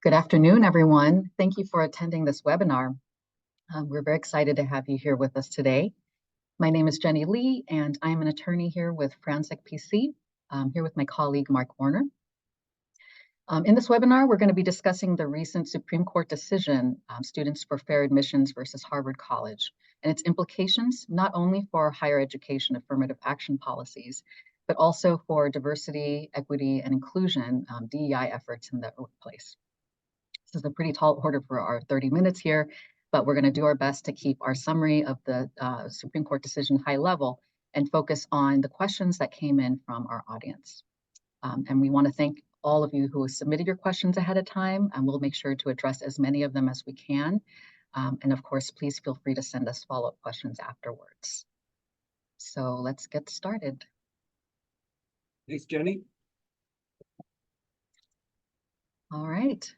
Good afternoon, everyone. Thank you for attending this webinar. We're very excited to have you here with us today. My name is Jenny Lee, and I'm an attorney here with Franczek PC, here with my colleague, Mark Warner. In this webinar, we're going to be discussing the recent Supreme Court decision, Students for Fair Admissions versus Harvard College, and its implications not only for higher education affirmative action policies, but also for diversity, equity, and inclusion, DEI efforts in the workplace. This is a pretty tall order for our 30 minutes here, but we're going to do our best to keep our summary of the Supreme Court decision high level and focus on the questions that came in from our audience. And we want to thank all of you who submitted your questions ahead of time, and we'll make sure to address as many of them as we can. And of course, please feel free to send us follow-up questions afterwards. So let's get started. Thanks, Jenny. All right.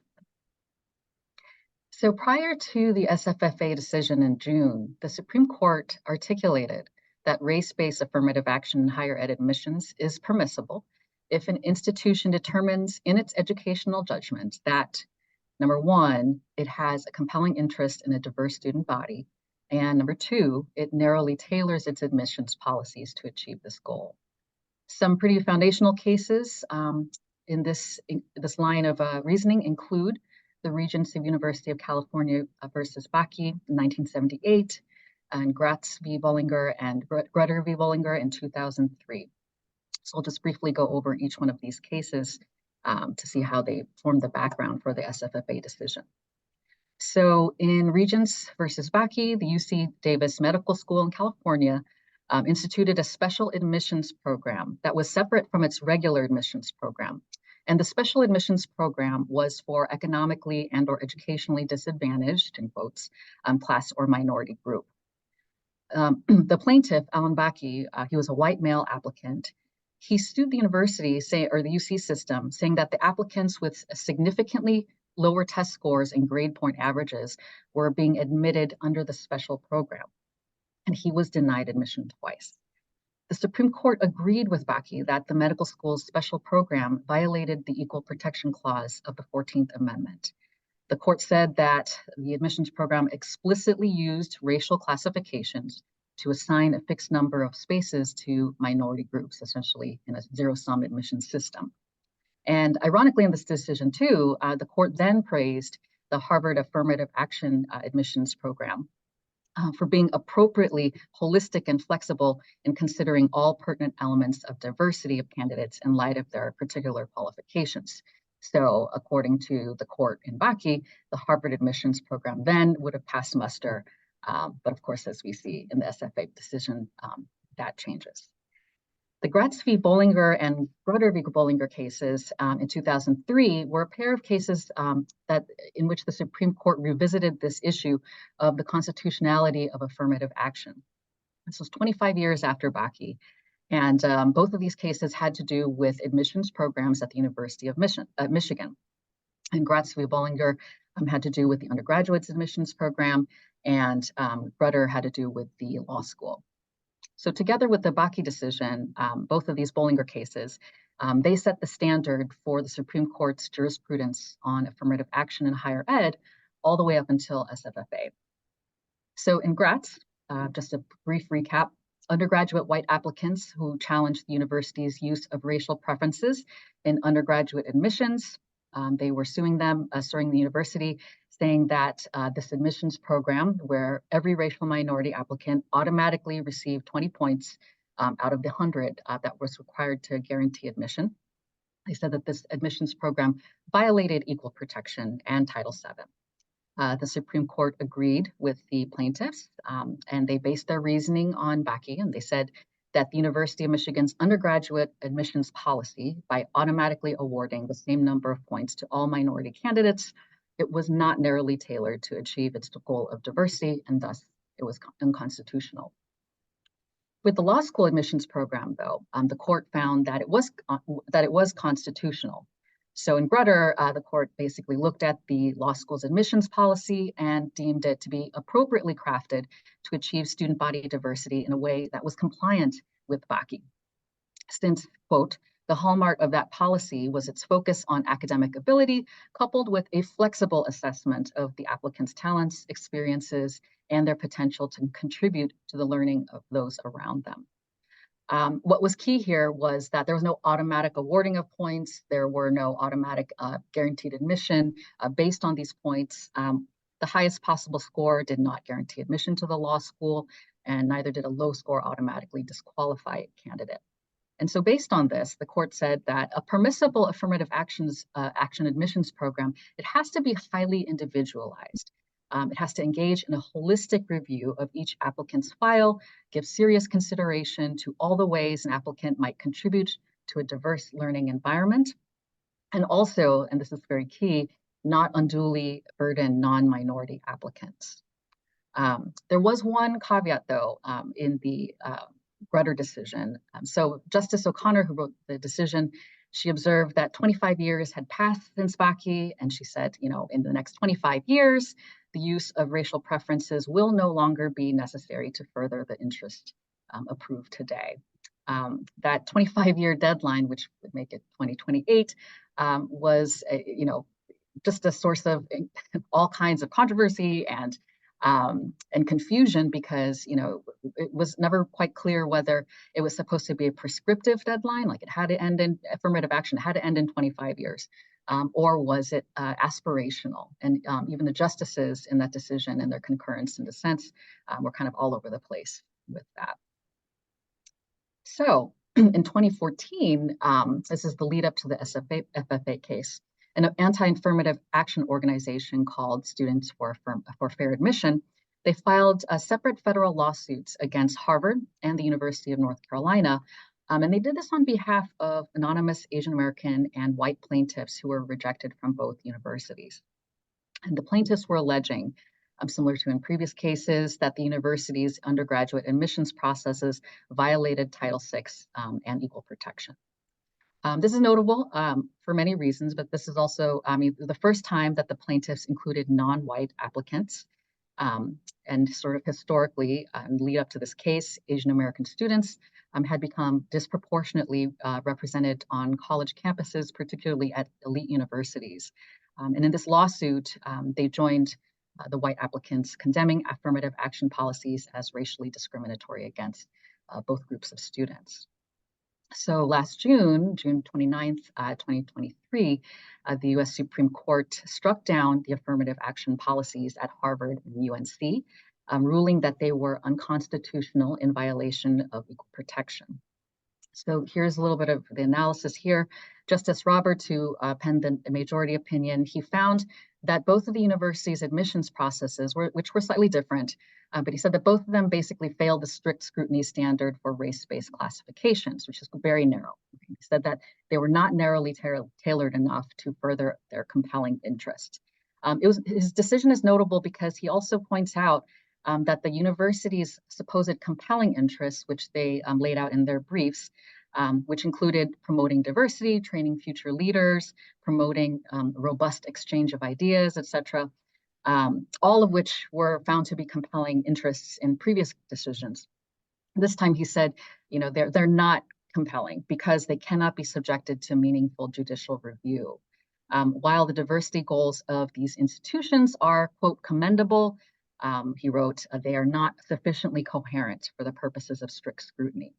So prior to the SFFA decision in June, the Supreme Court articulated that race-based affirmative action in higher ed admissions is permissible if an institution determines in its educational judgment that, number one, it has a compelling interest in a diverse student body, and number two, it narrowly tailors its admissions policies to achieve this goal. Some pretty foundational cases in this line of reasoning include the Regents of University of California versus Bakke in 1978, and Gratz v. Bollinger and Grutter v. Bollinger in 2003. So I'll just briefly go over each one of these cases to see how they form the background for the SFFA decision. So in Regents versus Bakke, the UC Davis Medical School in California instituted a special admissions program that was separate from its regular admissions program. And the special admissions program was for economically and or educationally disadvantaged, in quotes, class or minority group. The plaintiff, Alan Bakke, he was a white male applicant. He sued the university, or the UC system, saying that the applicants with significantly lower test scores and grade point averages were being admitted under the special program. And he was denied admission twice. The Supreme Court agreed with Bakke that the medical school's special program violated the Equal Protection Clause of the 14th Amendment. The court said that the admissions program explicitly used racial classifications to assign a fixed number of spaces to minority groups, essentially in a zero-sum admission system. And ironically, in this decision too, the court then praised the Harvard Affirmative Action admissions program for being appropriately holistic and flexible in considering all pertinent elements of diversity of candidates in light of their particular qualifications. So according to the court in Bakke, the Harvard admissions program then would have passed muster. But of course, as we see in the SFA decision, that changes. The Gratz v. Bollinger and Grutter v. Bollinger cases in 2003 were a pair of cases in which the Supreme Court revisited this issue of the constitutionality of affirmative action. This was 25 years after Bakke, and both of these cases had to do with admissions programs at the University of Michigan. And Gratz v. Bollinger had to do with the undergraduates admissions program, and Grutter had to do with the law school. So together with the Bakke decision, both of these Bollinger cases, they set the standard for the Supreme Court's jurisprudence on affirmative action in higher ed all the way up until SFFA. So in Gratz, just a brief recap, undergraduate white applicants who challenged the university's use of racial preferences in undergraduate admissions, they were suing the university, saying that this admissions program, where every racial minority applicant automatically received 20 points out of the 100 that was required to guarantee admission. They said that this admissions program violated equal protection and Title VII. The Supreme Court agreed with the plaintiffs, and they based their reasoning on Bakke, and they said that the University of Michigan's undergraduate admissions policy, by automatically awarding the same number of points to all minority candidates, it was not narrowly tailored to achieve its goal of diversity, and thus it was unconstitutional. With the law school admissions program, though, the court found that it was constitutional. So in Grutter, the court basically looked at the law school's admissions policy and deemed it to be appropriately crafted to achieve student body diversity in a way that was compliant with Bakke. Since, quote, The hallmark of that policy was its focus on academic ability, coupled with a flexible assessment of the applicant's talents, experiences, and their potential to contribute to the learning of those around them. What was key here was that there was no automatic awarding of points. There were no automatic guaranteed admission based on these points. The highest possible score did not guarantee admission to the law school, and neither did a low score automatically disqualify a candidate. And so based on this, the court said that a permissible affirmative action admissions program, it has to be highly individualized. It has to engage in a holistic review of each applicant's file, give serious consideration to all the ways an applicant might contribute to a diverse learning environment. And also, and this is very key, not unduly burden non-minority applicants. There was one caveat though in the Grutter decision. So Justice O'Connor, who wrote the decision, she observed that 25 years had passed since Bakke, and she said, in the next 25 years, the use of racial preferences will no longer be necessary to further the interest approved today. That 25-year deadline, which would make it 2028, was, just a source of all kinds of controversy and confusion because, it was never quite clear whether it was supposed to be a prescriptive deadline, like it had to end in affirmative action, had to end in 25 years, or was it aspirational? And even the justices in that decision and their concurrence and dissents were kind of all over the place with that. So in 2014, this is the lead up to the SFFA case, an anti-affirmative action organization called Students for Fair Admission, they filed separate federal lawsuits against Harvard and the University of North Carolina. And they did this on behalf of anonymous Asian American and white plaintiffs who were rejected from both universities. And the plaintiffs were alleging, similar to in previous cases, that the university's undergraduate admissions processes violated Title VI and equal protection. This is notable for many reasons, but this is also, the first time that the plaintiffs included non-white applicants. And sort of historically, lead up to this case, Asian American students had become disproportionately represented on college campuses, particularly at elite universities. And in this lawsuit, they joined the white applicants condemning affirmative action policies as racially discriminatory against both groups of students. So last June 29th, 2023, the US Supreme Court struck down the affirmative action policies at Harvard and UNC, ruling that they were unconstitutional in violation of equal protection. So here's a little bit of the analysis here. Justice Roberts, who penned the majority opinion, he found that both of the university's admissions processes, which were slightly different, but he said that both of them basically failed the strict scrutiny standard for race-based classifications, which is very narrow. He said that they were not narrowly tailored enough to further their compelling interest. His decision is notable because he also points out that the university's supposed compelling interests, which they laid out in their briefs, which included promoting diversity, training future leaders, promoting robust exchange of ideas, etc., all of which were found to be compelling interests in previous decisions. This time he said, they're not compelling because they cannot be subjected to meaningful judicial review. While the diversity goals of these institutions are, quote, commendable, he wrote, they are not sufficiently coherent for the purposes of strict scrutiny.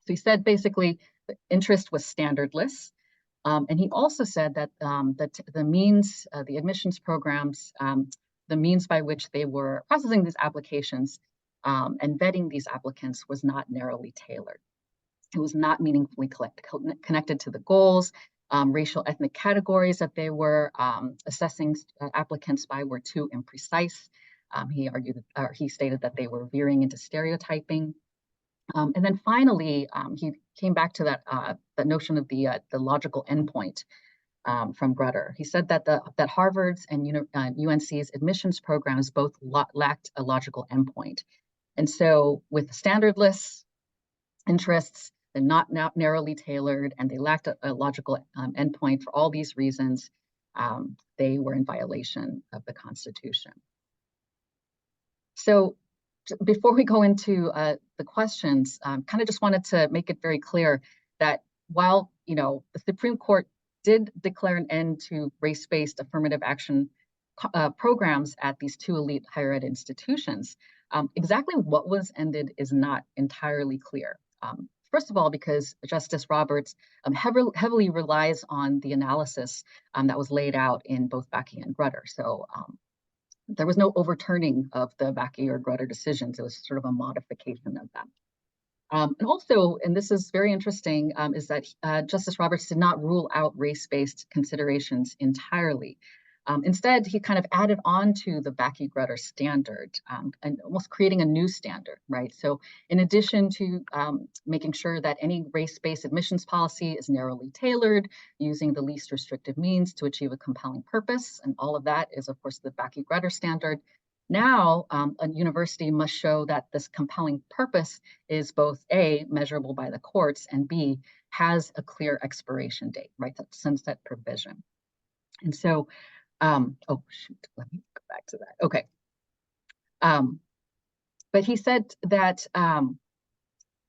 So he said basically the interest was standardless. And he also said that, the means, the admissions programs, the means by which they were processing these applications and vetting these applicants was not narrowly tailored. It was not meaningfully connected to the goals. Racial ethnic categories that they were assessing applicants by were too imprecise. He stated that they were veering into stereotyping. And then finally, he came back to that notion of the logical endpoint from Grutter. He said that that Harvard's and UNC's admissions programs both lacked a logical endpoint. And so with standardless interests, they're not narrowly tailored, and they lacked a logical endpoint for all these reasons, they were in violation of the Constitution. So before we go into the questions, kind of just wanted to make it very clear that while the Supreme Court did declare an end to race-based affirmative action programs at these two elite higher ed institutions. Exactly what was ended is not entirely clear. First of all, because Justice Roberts heavily relies on the analysis that was laid out in both Bakke and Grutter. So there was no overturning of the Bakke or Grutter decisions. It was sort of a modification of them. And also, and this is very interesting, is that Justice Roberts did not rule out race-based considerations entirely. Instead, he kind of added on to the Bakke-Grutter standard and almost creating a new standard, right? So in addition to making sure that any race-based admissions policy is narrowly tailored, using the least restrictive means to achieve a compelling purpose, and all of that is, of course, the Bakke-Grutter standard. Now, a university must show that this compelling purpose is both A, measurable by the courts, and B, has a clear expiration date, right? That sunset provision. And so, oh shoot, let me go back to that. Okay. But he said that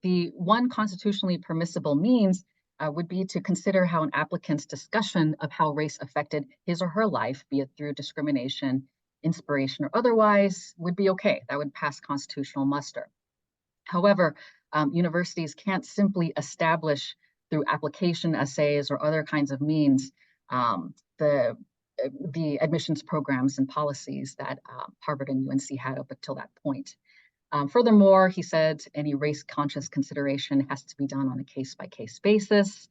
the one constitutionally permissible means would be to consider how an applicant's discussion of how race affected his or her life, be it through discrimination, inspiration, or otherwise, would be okay. That would pass constitutional muster. However, universities can't simply establish through application essays or other kinds of means the admissions programs and policies that Harvard and UNC had up until that point. Furthermore, he said any race-conscious consideration has to be done on a case-by-case basis.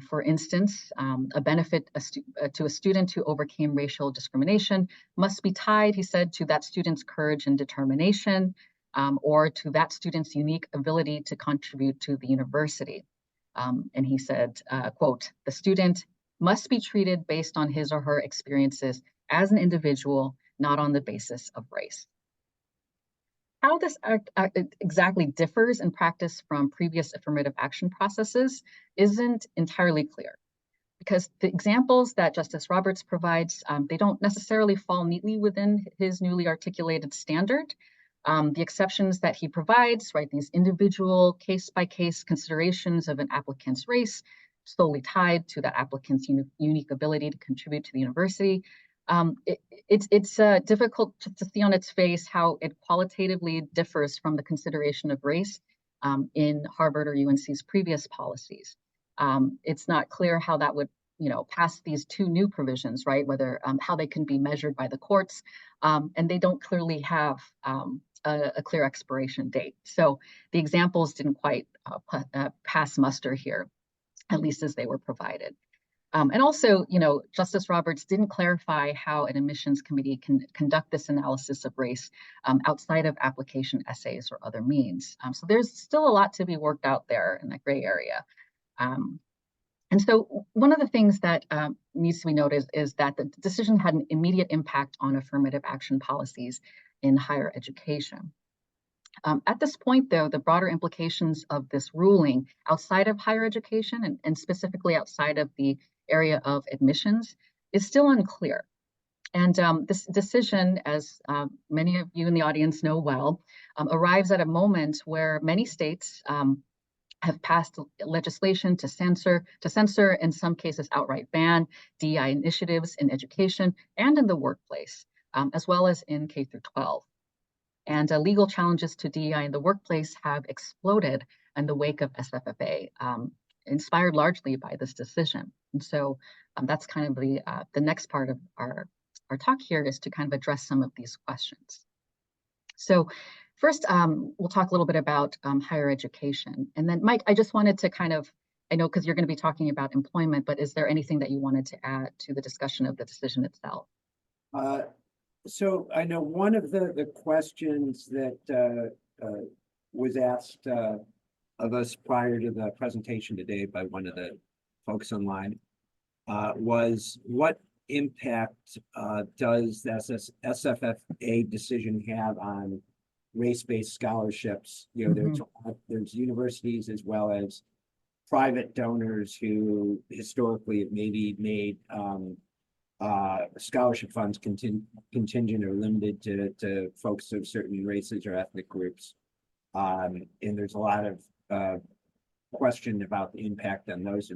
For instance, a benefit to a student who overcame racial discrimination must be tied, he said, to that student's courage and determination, or to that student's unique ability to contribute to the university. And he said, quote, "The student must be treated based on his or her experiences as an individual, not on the basis of race." How this exactly differs in practice from previous affirmative action processes isn't entirely clear, because the examples that Justice Roberts provides, they don't necessarily fall neatly within his newly articulated standard. The exceptions that he provides, right, these individual case-by-case considerations of an applicant's race, solely tied to that applicant's unique ability to contribute to the university, it's difficult to see on its face how it qualitatively differs from the consideration of race in Harvard or UNC's previous policies. It's not clear how that would, pass these two new provisions, right? Whether how they can be measured by the courts, and they don't clearly have a clear expiration date. So the examples didn't quite pass muster here, at least as they were provided. And also, Justice Roberts didn't clarify how an admissions committee can conduct this analysis of race outside of application essays or other means. So there's still a lot to be worked out there in that gray area. And so one of the things that needs to be noted is that the decision had an immediate impact on affirmative action policies in higher education. At this point, though, the broader implications of this ruling outside of higher education and specifically outside of the area of admissions is still unclear. And this decision, as many of you in the audience know well, arrives at a moment where many states have passed legislation to censor, in some cases outright ban, DEI initiatives in education and in the workplace, as well as in K through 12. And legal challenges to DEI in the workplace have exploded in the wake of SFFA, inspired largely by this decision. And so that's kind of the next part of our talk here, is to kind of address some of these questions. So first, we'll talk a little bit about higher education. And then Mike, I just wanted to kind of, I know because you're going to be talking about employment, but is there anything that you wanted to add to the discussion of the decision itself? So I know one of the questions that was asked of us prior to the presentation today by one of the folks online was, what impact does the SFFA decision have on race-based scholarships? There's universities as well as private donors who historically have maybe made scholarship funds contingent or limited to folks of certain races or ethnic groups. And there's a lot of question about the impact on those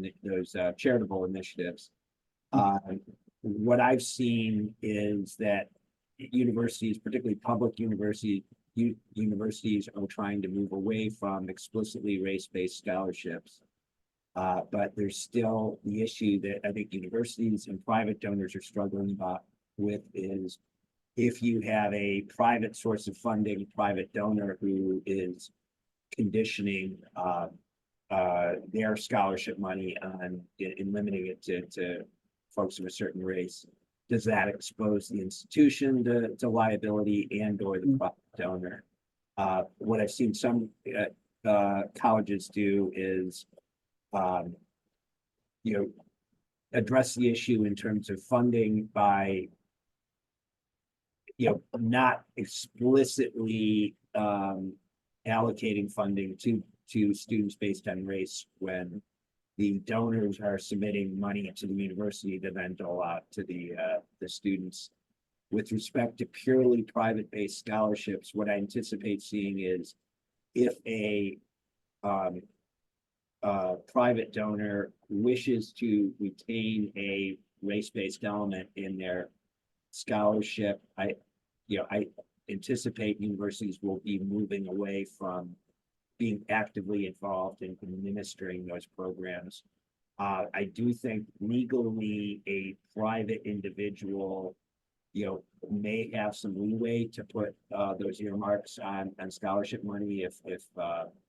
charitable initiatives. What I've seen is that universities, particularly public universities, are trying to move away from explicitly race-based scholarships. But there's still the issue that I think universities and private donors are struggling with is if you have a private source of funding, private donor who is conditioning their scholarship money on in limiting it to folks of a certain race, does that expose the institution to liability and or the private donor? What I've seen some colleges do is address the issue in terms of funding by not explicitly allocating funding to students based on race when the donors are submitting money to the university to then dole out to the students. With respect to purely private-based scholarships, what I anticipate seeing is if a private donor wishes to retain a race-based element in their scholarship, I anticipate universities will be moving away from being actively involved in administering those programs. I do think legally a private individual, may have some leeway to put those earmarks on scholarship money if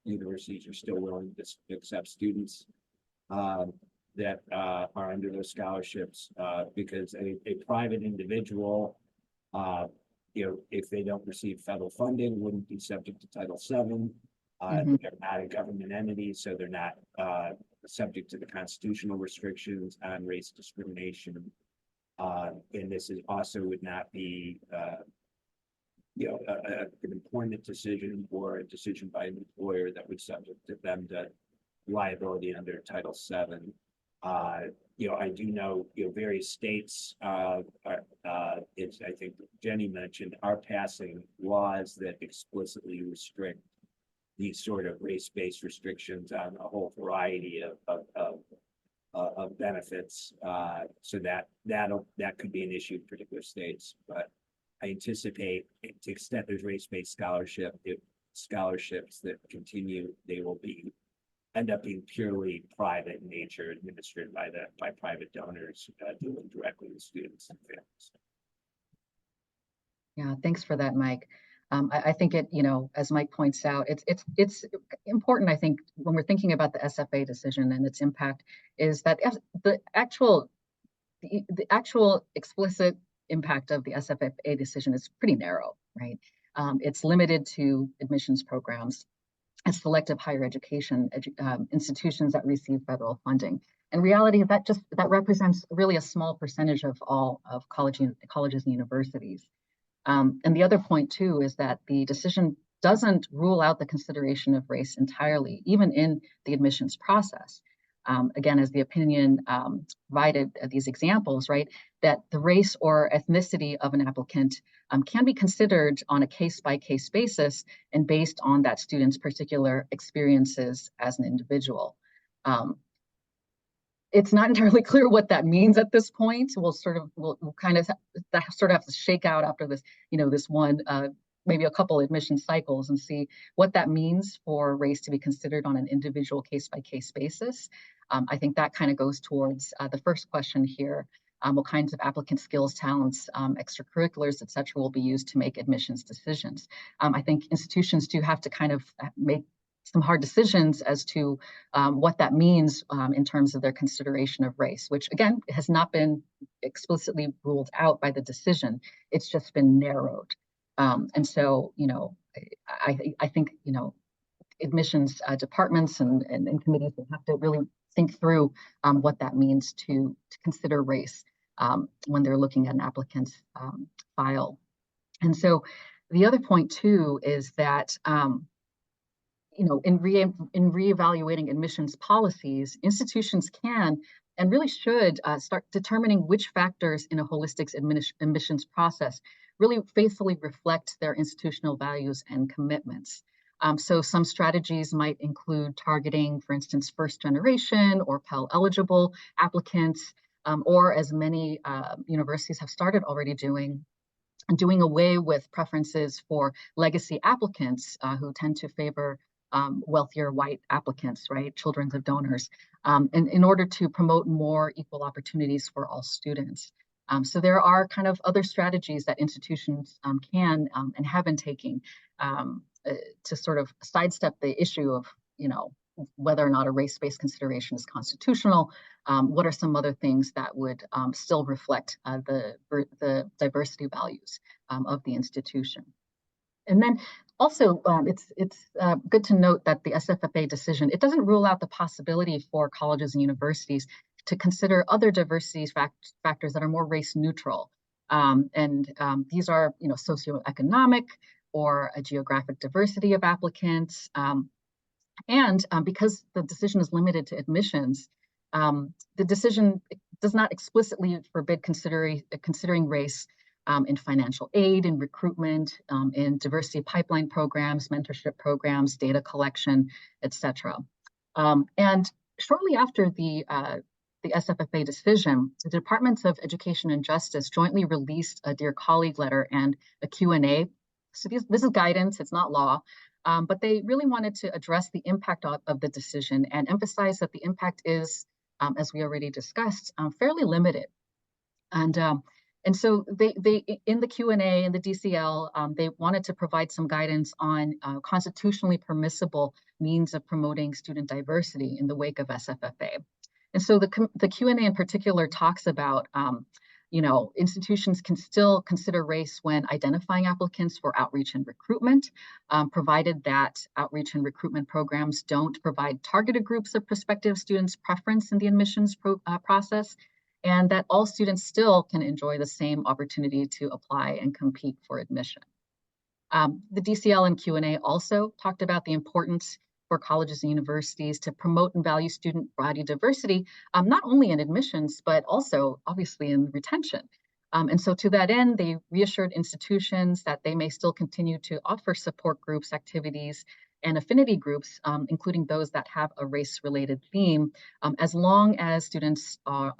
universities are still willing to accept students that are under those scholarships, because a private individual, if they don't receive federal funding, wouldn't be subject to Title VII. They're not a government entity, so they're not subject to the constitutional restrictions on race discrimination. And this is also would not be, an employment decision or a decision by an employer that would subject them to liability under Title VII. I do know, various states, I think Jenny mentioned, are passing laws that explicitly restrict these sort of race-based restrictions on a whole variety of benefits. So that could be an issue in particular states, but I anticipate to the extent there's race-based scholarships that continue, they will end up being purely private in nature, administered by private donors, dealing directly with students and families. Yeah, thanks for that, Mike. I think it, as Mike points out, it's important, I think, when we're thinking about the SFA decision and its impact, is that the actual explicit impact of the SFFA decision is pretty narrow, right? It's limited to admissions programs and selective higher education institutions that receive federal funding. In reality, that represents really a small percentage of all of colleges and universities. And the other point too is that the decision doesn't rule out the consideration of race entirely, even in the admissions process. Again, as the opinion provided these examples, right, that the race or ethnicity of an applicant can be considered on a case-by-case basis and based on that student's particular experiences as an individual. It's not entirely clear what that means at this point. We'll kind of have to shake out after this, this one, maybe a couple admission cycles and see what that means for race to be considered on an individual case-by-case basis. I think that kind of goes towards the first question here. What kinds of applicant skills, talents, extracurriculars, et cetera, will be used to make admissions decisions. I think institutions do have to kind of make some hard decisions as to what that means in terms of their consideration of race, which again has not been explicitly ruled out by the decision. It's just been narrowed. And so, I think, admissions departments and committees will have to really think through what that means to consider race when they're looking at an applicant's file. And so the other point too is that in reevaluating admissions policies, institutions can and really should start determining which factors in a holistic admissions process really faithfully reflect their institutional values and commitments. So some strategies might include targeting, for instance, first generation or Pell eligible applicants, or as many universities have started already doing away with preferences for legacy applicants who tend to favor wealthier white applicants, right, children of donors, in order to promote more equal opportunities for all students. So there are kind of other strategies that institutions can and have been taking to sort of sidestep the issue of, whether or not a race-based consideration is constitutional. What are some other things that would still reflect the diversity values of the institution? And then also, it's good to note that the SFFA decision, it doesn't rule out the possibility for colleges and universities to consider other diversity factors that are more race neutral. These are, socioeconomic or a geographic diversity of applicants. Because the decision is limited to admissions, the decision does not explicitly forbid considering race in financial aid, in recruitment, in diversity pipeline programs, mentorship programs, data collection, etc. And shortly after the SFFA decision, the Departments of Education and Justice jointly released a Dear Colleague letter and a Q&A. So this is guidance, it's not law, but they really wanted to address the impact of the decision and emphasize that the impact is, as we already discussed, fairly limited. And so they in the Q&A and the DCL, they wanted to provide some guidance on constitutionally permissible means of promoting student diversity in the wake of SFFA. And so the Q&A in particular talks about, institutions can still consider race when identifying applicants for outreach and recruitment, provided that outreach and recruitment programs don't provide targeted groups of prospective students' preference in the admissions process, and that all students still can enjoy the same opportunity to apply and compete for admission. The DCL and Q&A also talked about the importance for colleges and universities to promote and value student body diversity, not only in admissions, but also obviously in retention. And so to that end, they reassured institutions that they may still continue to offer support groups, activities, and affinity groups, including those that have a race-related theme, as long as students are,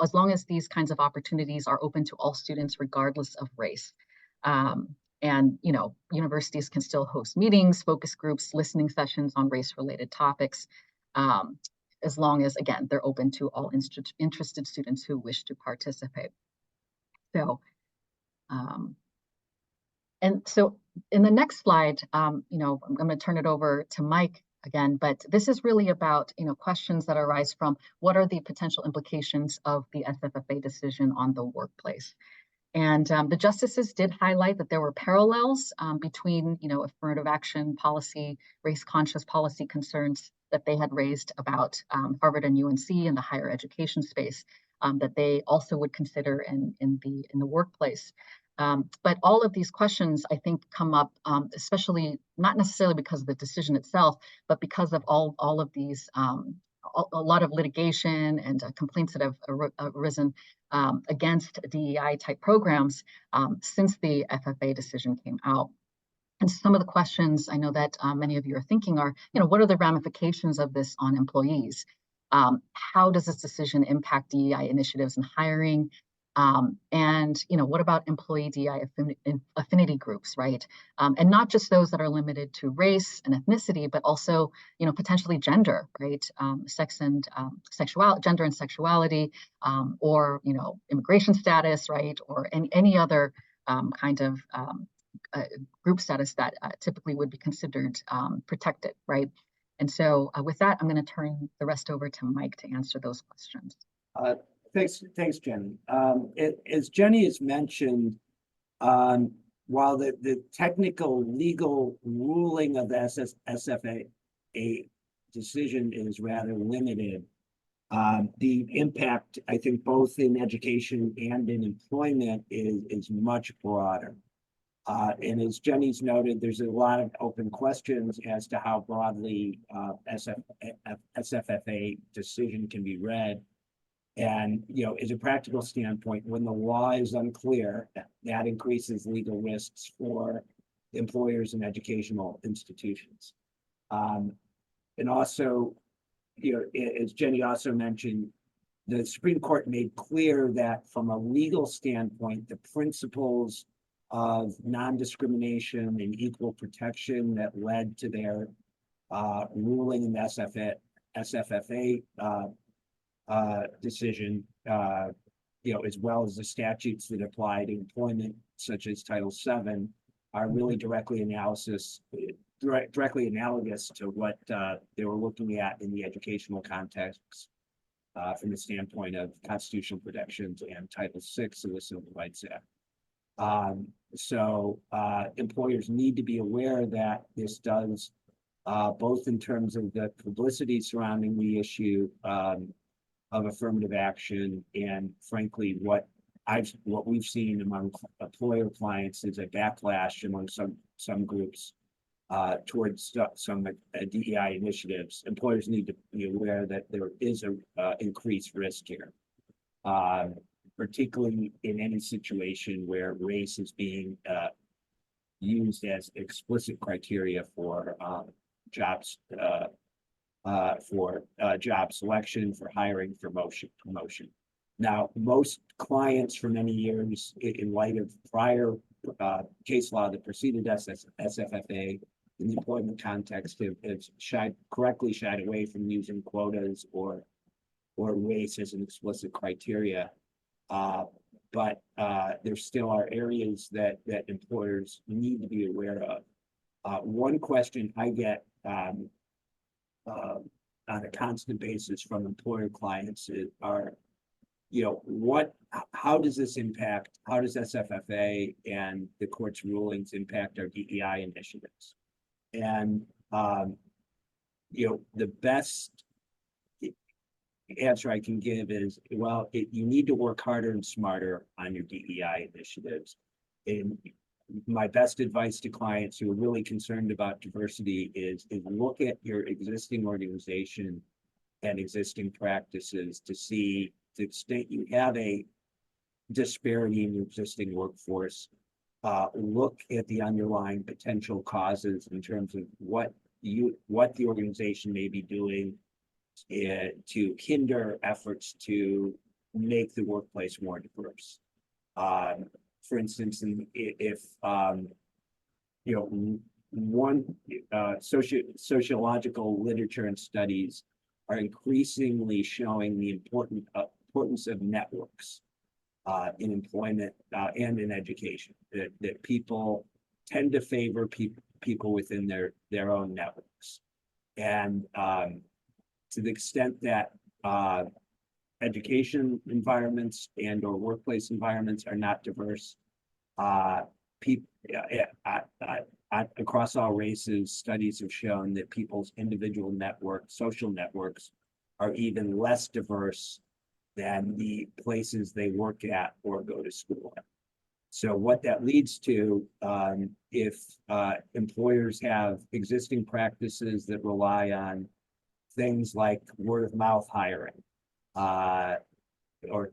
as long as these kinds of opportunities are open to all students, regardless of race. And universities can still host meetings, focus groups, listening sessions on race-related topics, as long as, again, they're open to all interested students who wish to participate. So, and so in the next slide, I'm going to turn it over to Mike again, but this is really about, questions that arise from what are the potential implications of the SFFA decision on the workplace. And the justices did highlight that there were parallels between, affirmative action policy, race-conscious policy concerns that they had raised about Harvard and UNC in the higher education space that they also would consider in the workplace. But all of these questions, I think, come up, especially not necessarily because of the decision itself, but because of all of these, a lot of litigation and complaints that have arisen against DEI type programs since the FFA decision came out. And some of the questions I know that many of you are thinking are, what are the ramifications of this on employees? How does this decision impact DEI initiatives and hiring? And what about employee DEI affinity groups, right? And not just those that are limited to race and ethnicity, but also, potentially gender, right? Sex and gender and sexuality, or immigration status, right? Or any other kind of group status that typically would be considered protected, right? And so with that, I'm going to turn the rest over to Mike to answer those questions. Thanks, Jenny. As Jenny has mentioned, while the technical legal ruling of the SFFA decision is rather limited, the impact, I think, both in education and in employment is much broader. And as Jenny's noted, there's a lot of open questions as to how broadly SFFA decision can be read. And, as a practical standpoint, when the law is unclear, that increases legal risks for employers and educational institutions. And also, as Jenny also mentioned, the Supreme Court made clear that from a legal standpoint, the principles of non-discrimination and equal protection that led to their ruling in the SFFA decision, as well as the statutes that apply to employment, such as Title VII, are really directly analogous to what they were looking at in the educational context from the standpoint of constitutional protections and Title VI of the Civil Rights Act. So employers need to be aware that this does, both in terms of the publicity surrounding the issue of affirmative action, and frankly, what we've seen among employer clients is a backlash among some groups towards some DEI initiatives. Employers need to be aware that there is a increased risk here, particularly in any situation where race is being used as explicit criteria for job selection, for hiring, for promotion. Now, most clients for many years, in light of prior case law that preceded SFFA, in the employment context, have correctly shied away from using quotas or race as an explicit criteria. But there still are areas that employers need to be aware of. One question I get on a constant basis from employer clients are, how does this impact, how does SFFA and the court's rulings impact our DEI initiatives? And, the best answer I can give is, well, you need to work harder and smarter on your DEI initiatives. And my best advice to clients who are really concerned about diversity is look at your existing organization and existing practices to see to the extent you have a disparity in your existing workforce. Look at the underlying potential causes in terms of what the organization may be doing to hinder efforts to make the workplace more diverse. For instance, if sociological literature and studies are increasingly showing the importance of networks in employment and in education, that people tend to favor people within their own networks. And to the extent that education environments and or workplace environments are not diverse, across all races, studies have shown that people's individual networks, social networks, are even less diverse than the places they work at or go to school at. So what that leads to, if employers have existing practices that rely on things like word of mouth hiring, or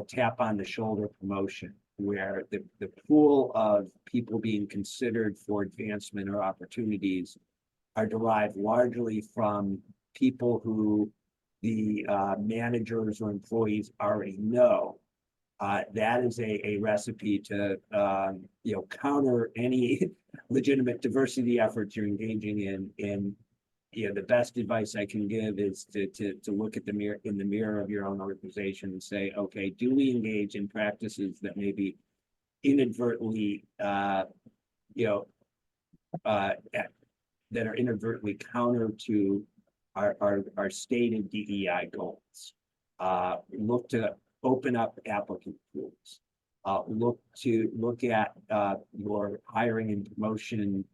tap on the shoulder promotion, where the pool of people being considered for advancement or opportunities are derived largely from people who the managers or employees already know. That is a recipe to counter any legitimate diversity efforts you're engaging in. The best advice I can give is to look at the mirror of your own organization and say, okay, do we engage in practices that maybe inadvertently that are inadvertently counter to our stated DEI goals. Look to open up applicant pools. Look at your hiring and promotion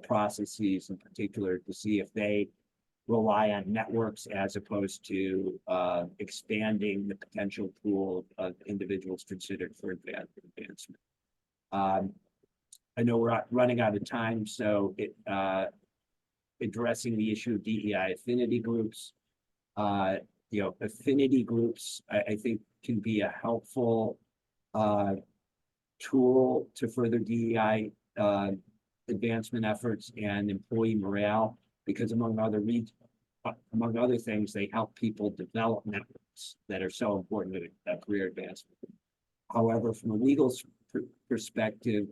processes in particular to see if they rely on networks as opposed to expanding the potential pool of individuals considered for advancement. I know we're running out of time, so addressing the issue of DEI affinity groups. Affinity groups, I think, can be a helpful tool to further DEI advancement efforts and employee morale, because among other things, they help people develop networks that are so important to career advancement. However, from a legal perspective,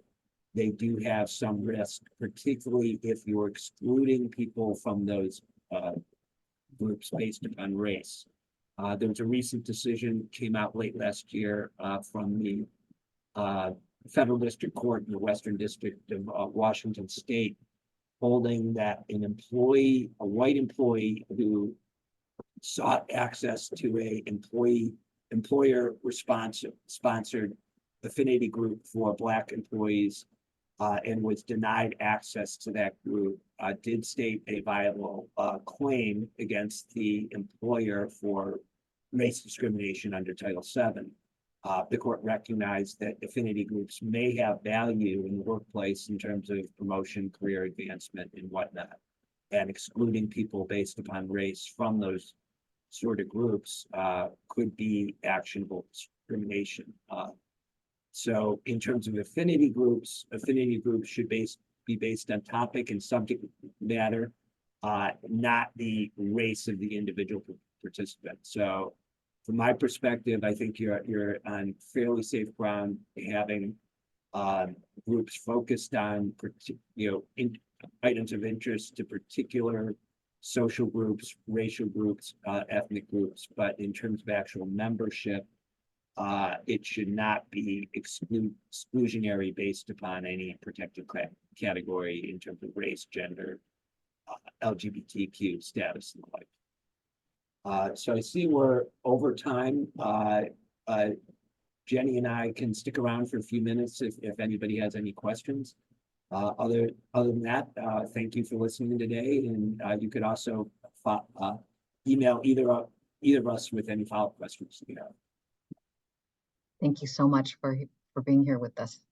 they do have some risk, particularly if you're excluding people from those groups based upon race. There was a recent decision came out late last year from the Federal District Court in the Western District of Washington State, holding that a white employee who sought access to a employer sponsored affinity group for Black employees and was denied access to that group, did state a viable claim against the employer for race discrimination under Title VII. The court recognized that affinity groups may have value in the workplace in terms of promotion, career advancement, and whatnot, and excluding people based upon race from those sort of groups could be actionable discrimination. So in terms of affinity groups should be based on topic and subject matter, not the race of the individual participant. So from my perspective, I think you're on fairly safe ground having groups focused on items of interest to particular social groups, racial groups, ethnic groups. But in terms of actual membership, it should not be exclusionary based upon any protected category in terms of race, gender, LGBTQ status, and the like. So I see we're over time. Jenny and I can stick around for a few minutes if anybody has any questions. Other than that, thank you for listening today, and you could also email either of us with any follow-up questions you have. Thank you so much for being here with us.